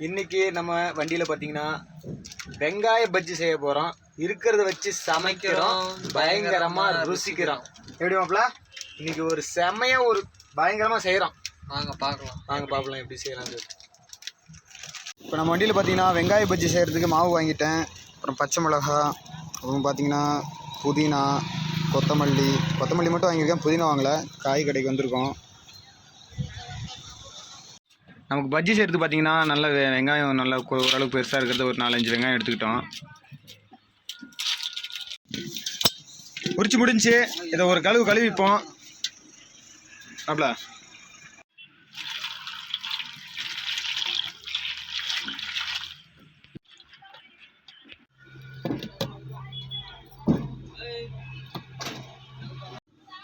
இன்னைக்கு நம்ம வண்டியில பாத்தீங்கன்னா வெங்காய பஜ்ஜி செய்ய போறோம். இருக்கிறத வச்சு சமைக்கிறோம், பயங்கரமா ருசிக்கிறோம். எப்படி மாப்ள? இன்னைக்கு ஒரு செமையா ஒரு பயங்கரமா செய்யறோம். வாங்க பார்க்கலாம் எப்படி செய்யலாம். இப்போ நம்ம வண்டியில் பார்த்தீங்கன்னா வெங்காய பஜ்ஜி செய்கிறதுக்கு மாவு வாங்கிட்டேன். அப்புறம் பச்சை மிளகா, அப்புறம் பார்த்தீங்கன்னா புதினா, கொத்தமல்லி மட்டும் வாங்கியிருக்கேன், புதினா வாங்கலை. காய் கடைக்கு வந்திருக்கோம். நமக்கு பஜ்ஜி செய்கிறது பார்த்தீங்கன்னா நல்ல வெங்காயம் நல்லா ஓரளவுக்கு பெருசாக இருக்கிறது ஒரு 4-5 வெங்காயம் எடுத்துக்கிட்டோம். உரிச்சு முடிஞ்சு இதை ஒரு கழுவிப்போம். அப்படியா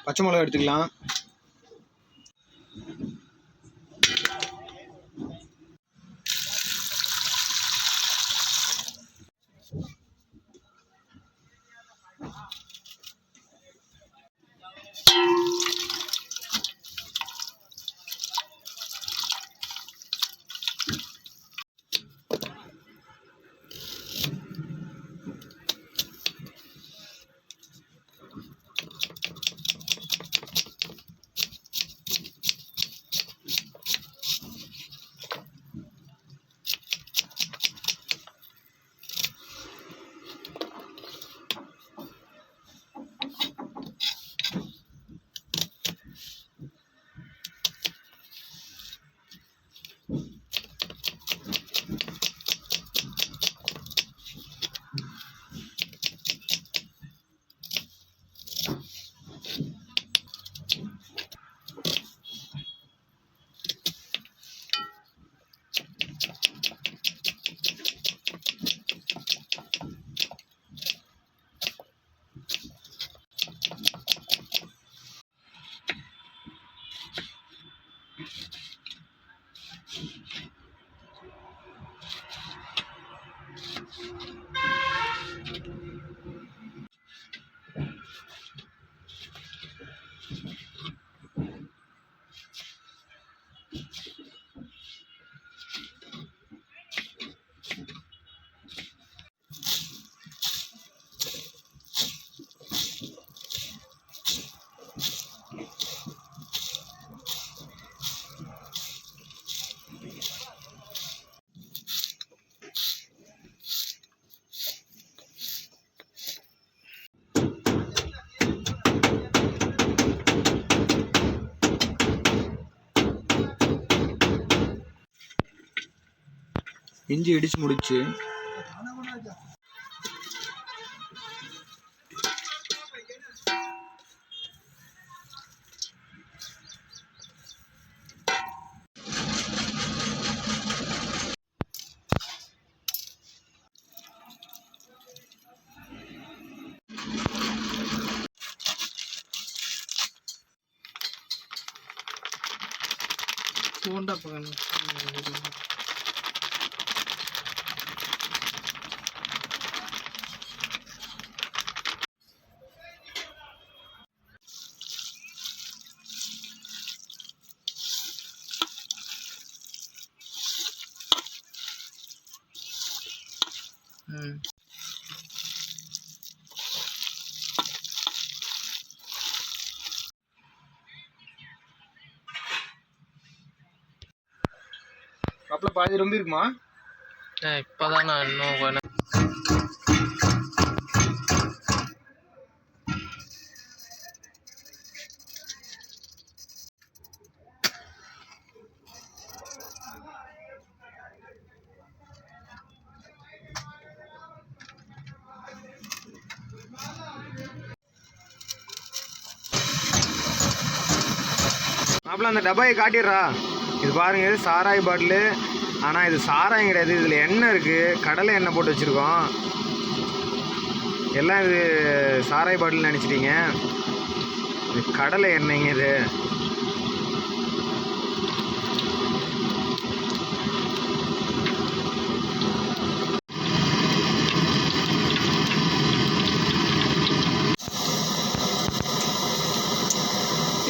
பச்சை மிளகா எடுத்துக்கலாம். இஞ்சி இடிச்சு முடிச்சு போண்டா பக்கம் அப்பல பாதி ரொம்ப இருக்குமா? இப்பதான் நான் இன்னும் மாப்பிள்ள அந்த டப்பாயை காட்டிடுறா. இது பாருங்க, இது சாராய் பாட்டிலு. ஆனால் இது சாராயம் கிடையாது, இதில் எண்ணெய் இருக்குது, கடலை எண்ணெய் போட்டு வச்சுருக்கோம். எல்லாம் இது சாராய் பாட்டில் நினச்சிட்டீங்க, இது கடலை எண்ணெய்ங்க. இது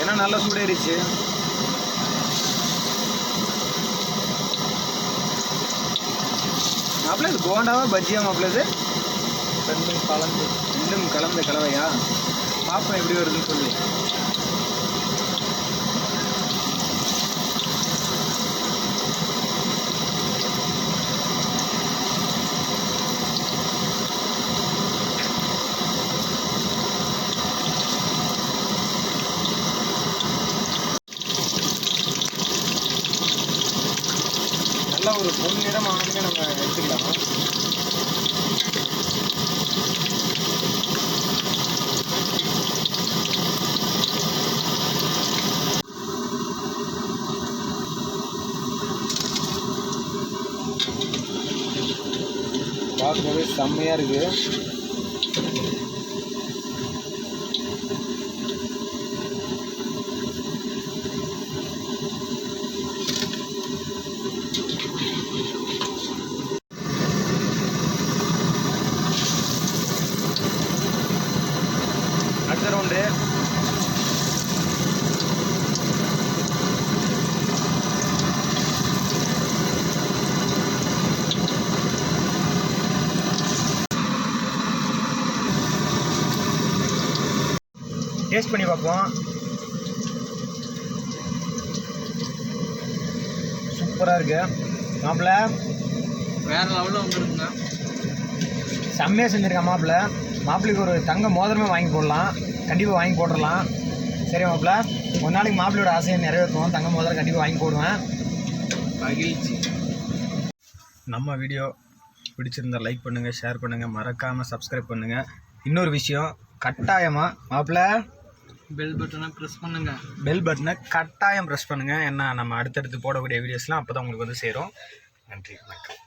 ஏன்னா நல்லா சூடேறிச்சு. மாப்பிள்ள இது போண்டாவா பஜ்ஜியா மாப்பிள்ள இது ரெண்டும் கலந்த கலவையா பாப்பா எப்படி வருதுன்னு சொல்லி நல்லா ஒரு பொன்னிறம் ஆனதுமே நம்ம எடுத்துக்கலாம். பார்க்கவே செம்மையா இருக்கு. அடுத்த ரவுண்டு டேஸ்ட் பண்ணி பார்ப்போம். சூப்பராக இருக்கு மாப்பிள்ள, வேற லெவலில் வந்துருக்குங்க. செம்மையாக செஞ்சுருக்கேன் மாப்பிள்ள. மாப்பிள்ளைக்கு ஒரு தங்க மோதிரமே வாங்கி போடலாம், கண்டிப்பாக வாங்கி போட்டுடலாம். சரி மாப்பிள்ள, ஒரு நாளைக்கு மாப்பிள்ளையோட ஆசையை நிறைவேற்றுவோம், தங்க மோதிரம் கண்டிப்பாக வாங்கி போடுவேன். மகிழ்ச்சி. நம்ம வீடியோ பிடிச்சிருந்தா லைக் பண்ணுங்கள், ஷேர் பண்ணுங்கள், மறக்காமல் சப்ஸ்கிரைப் பண்ணுங்கள். இன்னொரு விஷயம், கட்டாயமாக மாப்பிள்ள பெல் பட்டனை ப்ரெஸ் பண்ணுங்க. பெல் பட்டனை கட்டாயம் ப்ரெஸ் பண்ணுங்கள். ஏன்னா நம்ம அடுத்தடுத்து போடக்கூடிய வீடியோஸ்லாம் அப்போ தான் உங்களுக்கு வந்து சேரும். நன்றி, வணக்கம்.